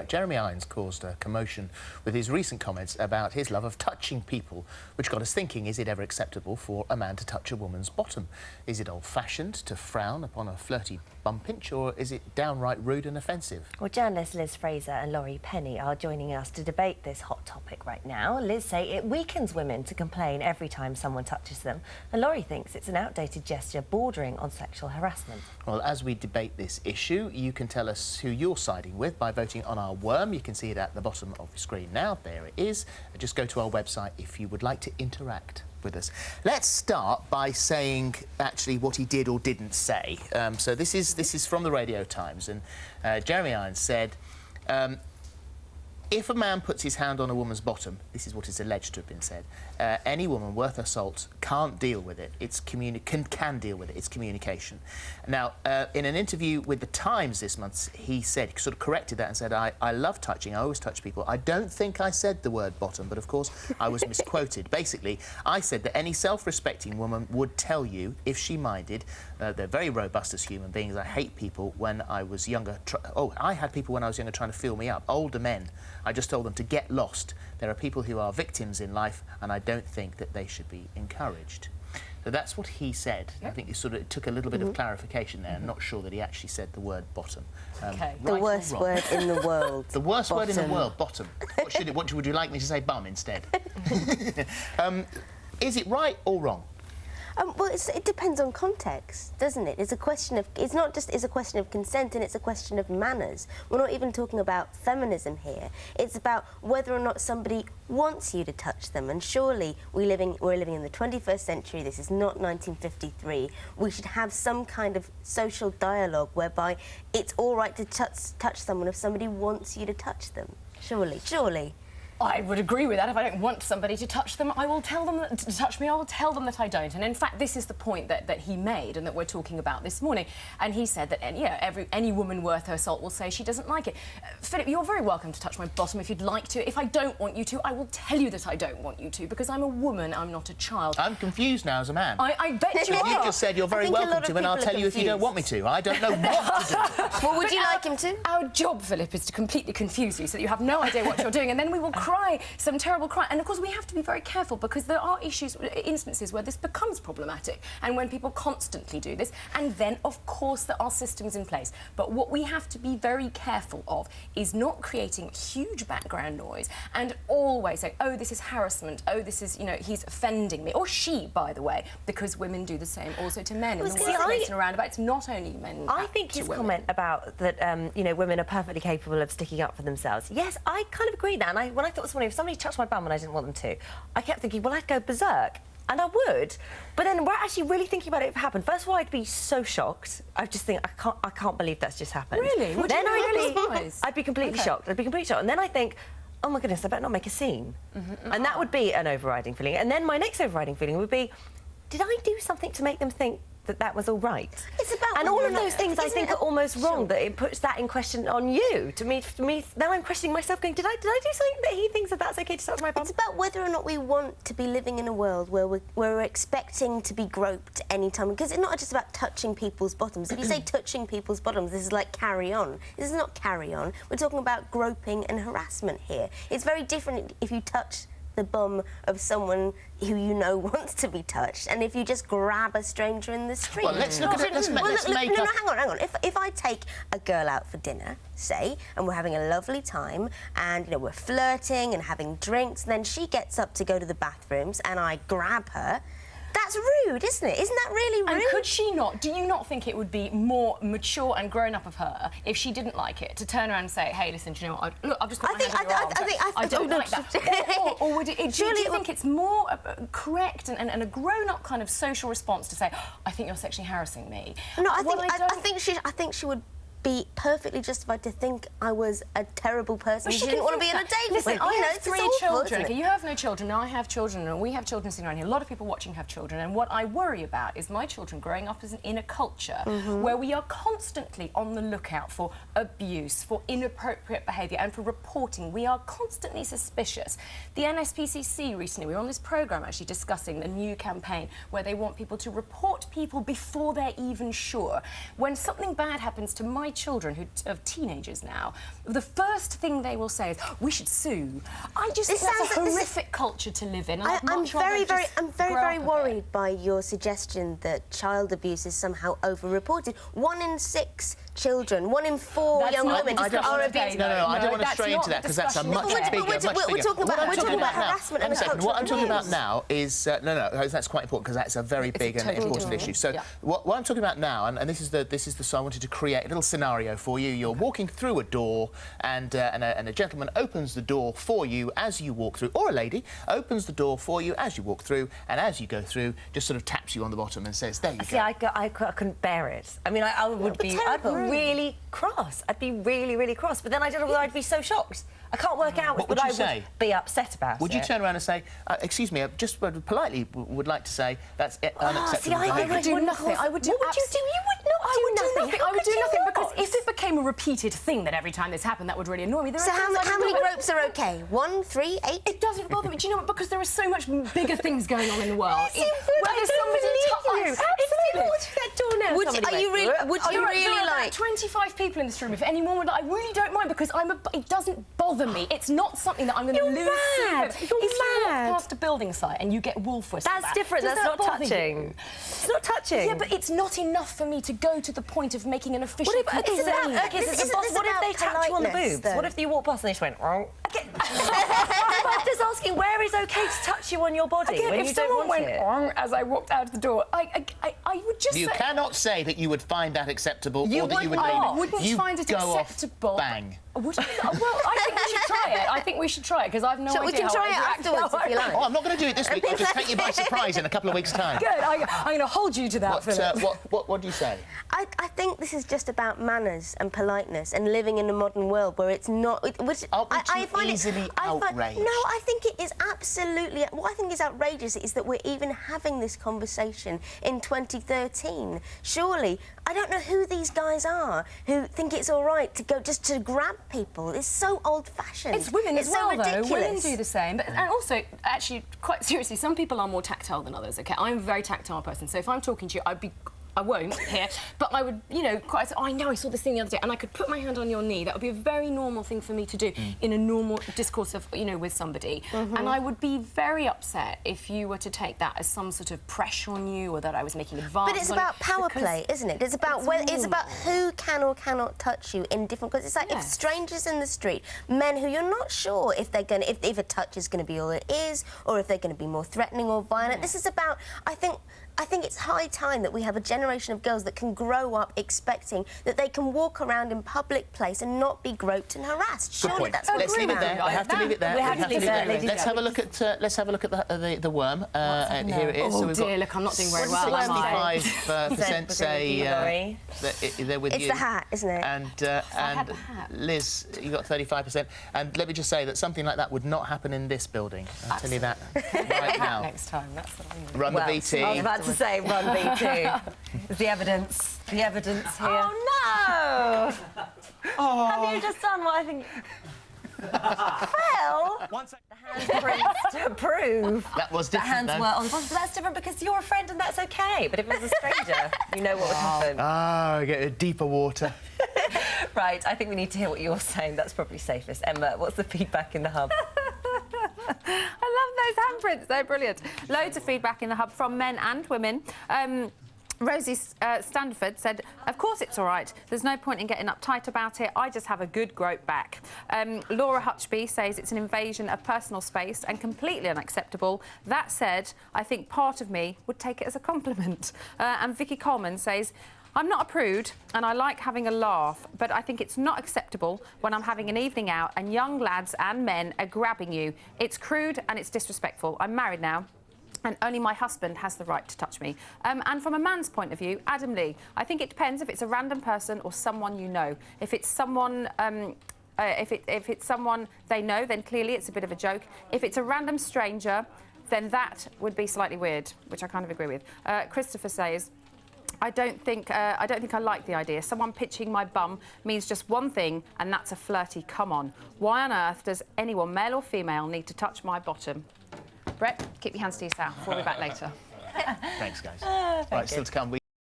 Jeremy Irons caused a commotion with his recent comments about his love of touching people, which got us thinking, is it ever acceptable for a man to touch a woman's bottom? Is it old-fashioned to frown upon a flirty bum pinch, or is it downright rude and offensive? Well, journalists Liz Fraser and Laurie Penny are joining us to debate this hot topic right now. Liz say it weakens women to complain every time someone touches them, and Laurie thinks it's an outdated gesture bordering on sexual harassment. Well, as we debate this issue, you can tell us who you're siding with by voting on our worm. You can see it at the bottom of the screen now. There it is. Just go to our website if you would like to interact with us. Let's start by saying actually what he did or didn't say. So this is from the Radio Times, and Jeremy Irons said, if a man puts his hand on a woman's bottom, this is what is alleged to have been said, any woman worth her salt can't deal with it. It's can deal with it. It's communication. Now, in an interview with The Times this month, he said, he sort of corrected that and said, I love touching. I always touch people. I don't think I said the word bottom, but of course I was misquoted. Basically, I said that any self-respecting woman would tell you, if she minded, they're very robust as human beings. I hate people when I was younger. I had people when I was younger trying to feel me up. Older men. I just told them to get lost. There are people who are victims in life, and I don't think that they should be encouraged. So that's what he said. Yep. I think it took a little bit of clarification there. I'm not sure that he actually said the word bottom. Okay. The worst word in the world. The worst word in the world, bottom. What would you like me to say, bum, instead? Is it right or wrong? Well, it depends on context, doesn't it? It's a question of, it's not just a question of consent, and it's a question of manners. We're not even talking about feminism here. It's about whether or not somebody wants you to touch them. And surely we're living in the 21st century. This is not 1953. We should have some kind of social dialogue whereby it's all right to touch someone if somebody wants you to touch them. Surely, surely. I would agree with that. If I don't want somebody to touch them, I will tell them to touch me. I will tell them that I don't. And in fact, this is the point that he made and that we're talking about this morning. And he said that any woman worth her salt will say she doesn't like it. Philip, you're very welcome to touch my bottom if you'd like to. If I don't want you to, I will tell you that I don't want you to, because I'm a woman. I'm not a child. I'm confused now as a man. I bet you are. You just said you're very welcome to, and I'll tell you if you don't want me to. I don't know what to do. Well, would you like him to? Our job, Philip, is to completely confuse you so that you have no idea what you're doing, and then we will cry some terrible cry. And of course we have to be very careful, because there are instances where this becomes problematic, and when people constantly do this, and then of course there are systems in place. But what we have to be very careful of is not creating huge background noise and always saying, oh, this is harassment, oh, this is, you know, he's offending me, or she, by the way, because women do the same also to men. And the workplace and around about, it's not only men. I think his comment about that, you know, women are perfectly capable of sticking up for themselves. Yes, I kind of agree with that. And when I thought this morning, if somebody touched my bum and I didn't want them to, I kept thinking, well, I'd go berserk. And I would. But then we're actually really thinking about it if it happened. First of all, I'd be so shocked. I'd just think, I can't believe that's just happened. Really? Would then you be really surprised? I'd be completely shocked. I'd be completely shocked. And then I think, oh my goodness, I better not make a scene. And that would be an overriding feeling. And then my next overriding feeling would be, did I do something to make them think that was all right? It's about, and all of those things I think are almost wrong, that it puts that in question on you. To me, now I'm questioning myself, going, did I do something that he thinks that's okay to touch my bum? It's about whether or not we want to be living in a world where we're expecting to be groped any time. Because it's not just about touching people's bottoms. If you say touching people's bottoms, this is like carry on. This is not carry on. We're talking about groping and harassment here. It's very different if you touch the bum of someone who you know wants to be touched, and if you just grab a stranger in the street. Well, let's look at it. Let's make No, hang on. If I take a girl out for dinner, say, and we're having a lovely time, and you know we're flirting and having drinks, and then she gets up to go to the bathrooms, and I grab her. That's rude, isn't it? Isn't that really rude? And could she not? Do you not think it would be more mature and grown up of her if she didn't like it to turn around and say, "Hey, listen, do you know what? Look, I've just got my hand on your arm, I don't like that." Or would it? Do you think it's more correct and a grown-up kind of social response to say, "I think you're sexually harassing me"? No, I think she would be perfectly justified to think I was a terrible person. She didn't want to be on a date with me. I have 3 children. Okay, you have no children. Now I have children, and we have children sitting around here. A lot of people watching have children, and what I worry about is my children growing up in a culture where we are constantly on the lookout for abuse, for inappropriate behaviour, and for reporting. We are constantly suspicious. The NSPCC recently, we were on this programme actually discussing the new campaign where they want people to report people before they're even sure. When something bad happens to my my children, who are teenagers now, the first thing they will say is, we should sue. I just think that's a horrific culture to live in. I'm very worried by your suggestion that child abuse is somehow over-reported. 1 in 6 children, 1 in 4 young women are abused. No, I don't want to stray into that because that's a much bigger. We're talking about harassment and culture. What I'm talking about now is that's quite important because that's a very big and important issue. So what I'm talking about now, and this is the so I wanted to create a little scenario for you. You're walking through a door, and a gentleman opens the door for you as you walk through, or a lady opens the door for you as you walk through, and as you go through, just sort of taps you on the bottom and says, "There you go." See, I couldn't bear it. I mean, I'd be really cross. I'd be really cross. But then I don't know whether I'd be so shocked. I can't work out what would you say? Be upset about Would you turn around and say, excuse me, I just politely would like to say that's unacceptable see, I would do nothing. I would do. What would you do? You would not do nothing. I would do nothing because if it became a repeated thing that every time this happened, that would really annoy me. So how many gropes are okay? 1, 3, 8? It doesn't bother me. Do you know what? Because there are so much bigger things going on in the world. Whether somebody touches Absolutely. That door now. Would you really like 25 people in this room? If anyone would, I really don't mind because it doesn't bother me. It's not something that I'm going to lose. If you walk past a building site and you get wolf whistle, that's different. That's not touching. It's not touching. Yeah, but it's not enough for me to go to the point of making an official complaint. What if they tapped you on the boobs? What if you walked past and they just went, wrong? I'm just asking, where is okay to touch you on your body when you don't want it? If someone went wrong as I walked out of the door, I would just You say... cannot say that you would find that acceptable or that you would wouldn't find it acceptable. Bang. Well, I think we should try it. I think we should try it because I've no idea. We can try it afterwards if you like. Oh, I'm not going to do it this week. I'll just take you by surprise in a couple of weeks' time. Good. I'm going to hold you to that, Philip. What do you say? I think this is just about manners and politeness and living in a modern world where it's not... I find easily outraged. No, I think it is absolutely... What I think is outrageous is that we're even having this conversation in 2013. Surely, I don't know who these guys are who think it's all right to go just to grab people. It's so old-fashioned. It's women as well, though. Women do the same. And also, actually, quite seriously, some people are more tactile than others, OK? I'm a very tactile person, so if I'm talking to you, I won't here, but I would, I know I saw this thing the other day, and I could put my hand on your knee. That would be a very normal thing for me to do in a normal discourse of, with somebody. And I would be very upset if you were to take that as some sort of pressure on you or that I was making advances. But it's about power play, isn't it? It's about who can or cannot touch you in different... Because it's like if strangers in the street, men who you're not sure if they're going to... If a touch is going to be all it is, or if they're going to be more threatening or violent. This is about... I think it's high time that we have a generation of girls that can grow up expecting that they can walk around in public place and not be groped and harassed. Surely that's what Let's leave it there. I have to leave it there. We have to leave it there. Let's have a look at the worm. Here it is. Oh dear, look, I'm not doing very well. 65% say they're with you. It's the hat, isn't it? And Liz, you got 35%. And let me just say that something like that would not happen in this building. I'll tell you that right now. Next time, that's what I mean. Run the BT. I was about to say run B2. There's the evidence here. Oh, no! Have you just done what I think... Well, the handprints to prove that was different. The hands were on the bottom, but that's different because you're a friend and that's OK. But if it was a stranger, you know what would happen. Ah, get a deeper water. Right, I think we need to hear what you're saying. That's probably safest. Emma, what's the feedback in the hub? I love those handprints. They're brilliant. Loads of feedback in the hub from men and women. Rosie Standford said, of course it's all right. There's no point in getting uptight about it. I just have a good grope back. Laura Hutchby says it's an invasion of personal space and completely unacceptable. That said, I think part of me would take it as a compliment. And Vicky Coleman says, I'm not a prude and I like having a laugh, but I think it's not acceptable when I'm having an evening out and young lads and men are grabbing you. It's crude and it's disrespectful. I'm married now, and only my husband has the right to touch me. And from a man's point of view, Adam Lee, I think it depends if it's a random person or someone you know. If it's someone... if it's someone they know, then clearly it's a bit of a joke. If it's a random stranger, then that would be slightly weird, which I kind of agree with. Christopher says, I don't think I like the idea. Someone pitching my bum means just one thing, and that's a flirty come on. Why on earth does anyone, male or female, need to touch my bottom? Brett, keep your hands to yourself. We'll be back later. Thanks, guys. Right, still to come.